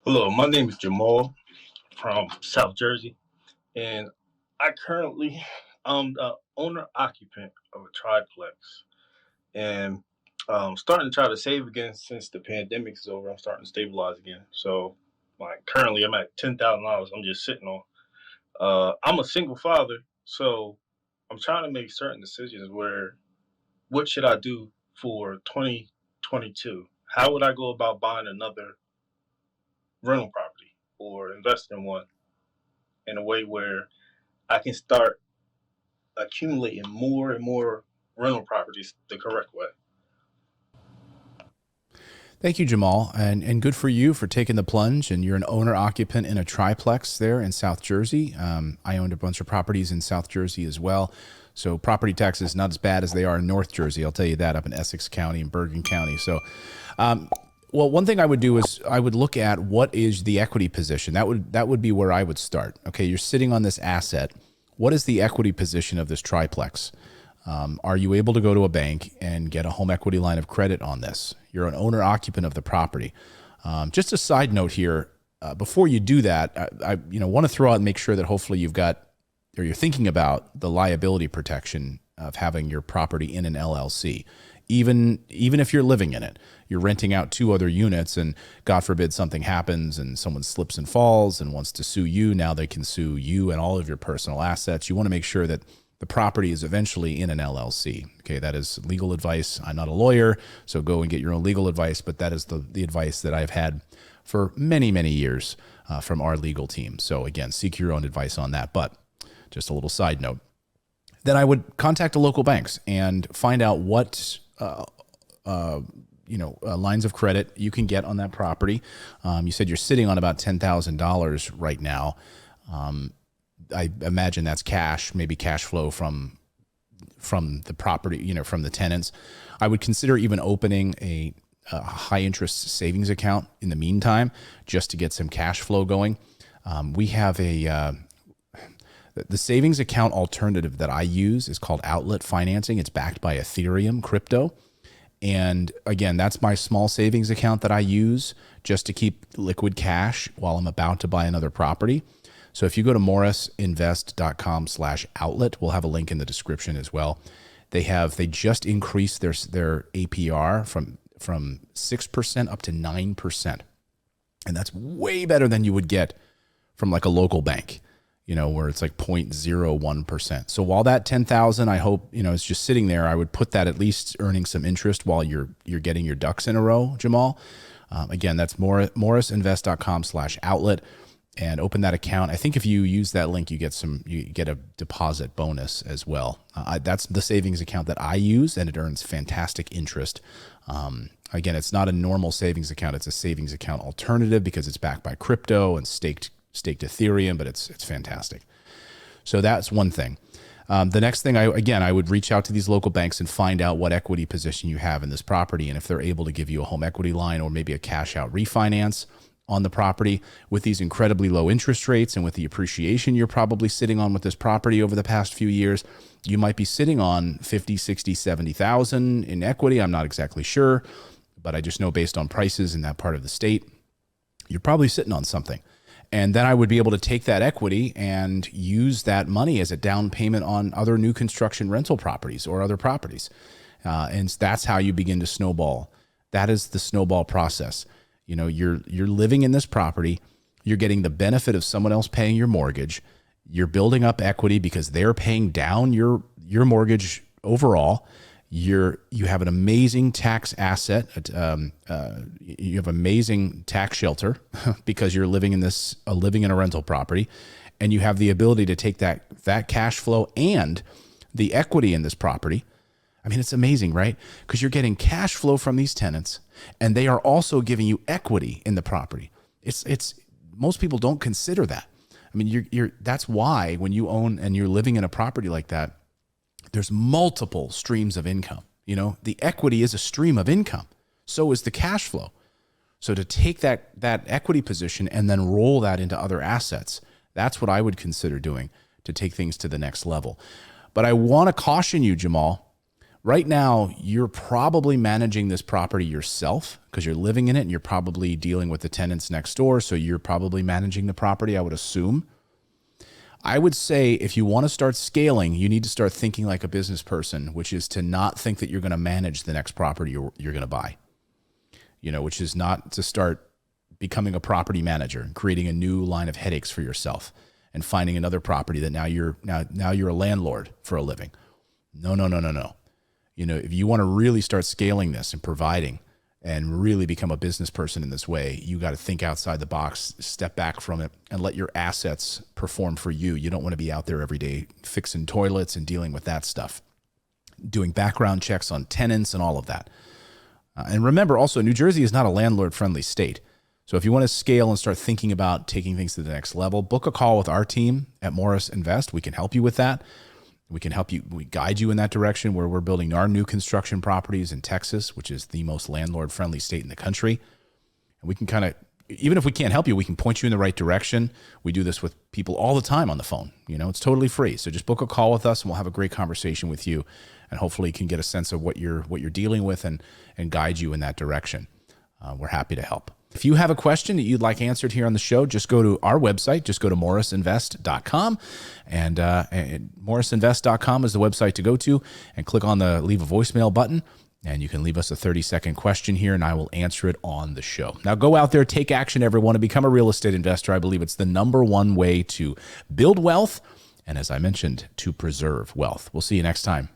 Hello, my name is Jamal from South Jersey, and I currently am the owner occupant of a triplex, and starting to try to save again since the pandemic is over. I'm starting to stabilize again. So, like currently, I'm at $10,000. I'm just sitting on. I'm a single father, so I'm trying to make certain decisions. Where what should I do for 2022? How would I go about buying another rental property or invest in one in a way where I can start accumulating more and more rental properties the correct way. Thank you, Jamal, and good for you for taking the plunge. And you're an owner occupant in a triplex there in South Jersey. I owned a bunch of properties in South Jersey as well. So property taxes not as bad as they are in North Jersey. I'll tell you that, up in Essex County and Bergen County. So, well, one thing I would do is I would look at what is the equity position. That would be where I would start. Okay, you're sitting on this asset. What is the equity position of this triplex? Are you able to go to a bank and get a home equity line of credit on this? You're an owner occupant of the property. Just a side note here, before you do that, I want to throw out and make sure that hopefully you've got, or you're thinking about the liability protection of having your property in an LLC. Even if you're living in it, you're renting out two other units, and God forbid something happens and someone slips and falls and wants to sue you. Now they can sue you and all of your personal assets. You want to make sure that the property is eventually in an LLC. Okay, that is legal advice. I'm not a lawyer, so go and get your own legal advice, but that is the advice that I've had for many, many years from our legal team. So again, seek your own advice on that. But just a little side note. Then I would contact the local banks and find out what lines of credit you can get on that property. You said you're sitting on about $10,000 right now. I imagine that's cash, maybe cash flow from the property, from the tenants. I would consider even opening a high interest savings account in the meantime, just to get some cash flow going. We have the savings account alternative that I use is called outlet financing. It's backed by Ethereum crypto. And again, that's my small savings account that I use just to keep liquid cash while I'm about to buy another property. So if you go to morrisinvest.com/outlet, we'll have a link in the description as well. They just increased their APR from 6% up to 9%. And that's way better than you would get from like a local bank, where it's like 0.01%. So while that 10,000, I hope, is just sitting there, I would put that at least earning some interest while you're getting your ducks in a row, Jamal. Again, that's morrisinvest.com/outlet. And open that account. I think if you use that link, you get a deposit bonus as well. That's the savings account that I use, and it earns fantastic interest. Again, it's not a normal savings account; it's a savings account alternative because it's backed by crypto and staked Ethereum. But it's fantastic. So that's one thing. The next thing, I would reach out to these local banks and find out what equity position you have in this property, and if they're able to give you a home equity line or maybe a cash out refinance on the property. With these incredibly low interest rates and with the appreciation you're probably sitting on with this property over the past few years, you might be sitting on 50, 60, 70,000 in equity. I'm not exactly sure, but I just know based on prices in that part of the state, you're probably sitting on something. And then I would be able to take that equity and use that money as a down payment on other new construction rental properties or other properties. And that's how you begin to snowball. That is the snowball process. You're living in this property. You're getting the benefit of someone else paying your mortgage. You're building up equity because they're paying down your mortgage overall. You have an amazing tax asset. You have amazing tax shelter because you're living in a rental property, and you have the ability to take that cash flow and the equity in this property. I mean, it's amazing, right? Because you're getting cash flow from these tenants, and they are also giving you equity in the property. It's most people don't consider that. I mean, that's why when you own and you're living in a property like that, there's multiple streams of income. The equity is a stream of income. So is the cash flow. So to take that equity position and then roll that into other assets, that's what I would consider doing to take things to the next level. But I want to caution you, Jamal. Right now, you're probably managing this property yourself because you're living in it and you're probably dealing with the tenants next door. So you're probably managing the property, I would assume. I would say if you want to start scaling, you need to start thinking like a business person, which is to not think that you're going to manage the next property you're going to buy, which is not to start becoming a property manager and creating a new line of headaches for yourself and finding another property that now you're a landlord for a living. No. If you want to really start scaling this and providing and really become a business person in this way, you got to think outside the box, step back from it, and let your assets perform for you. You don't want to be out there every day fixing toilets and dealing with that stuff, doing background checks on tenants and all of that. And remember also, New Jersey is not a landlord-friendly state. So if you want to scale and start thinking about taking things to the next level, book a call with our team at Morris Invest. We can help you with that. We can help you, we guide you in that direction where we're building our new construction properties in Texas, which is the most landlord-friendly state in the country. And we can kind of, even if we can't help you, we can point you in the right direction. We do this with people all the time on the phone. It's totally free. So just book a call with us and we'll have a great conversation with you and hopefully can get a sense of what you're dealing with and guide you in that direction. We're happy to help. If you have a question that you'd like answered here on the show, just go to our website. Just go to morrisinvest.com. And morrisinvest.com is the website to go to. And click on the leave a voicemail button. And you can leave us a 30-second question here, and I will answer it on the show. Now go out there, take action, everyone, and become a real estate investor. I believe it's the number one way to build wealth. And as I mentioned, to preserve wealth. We'll see you next time.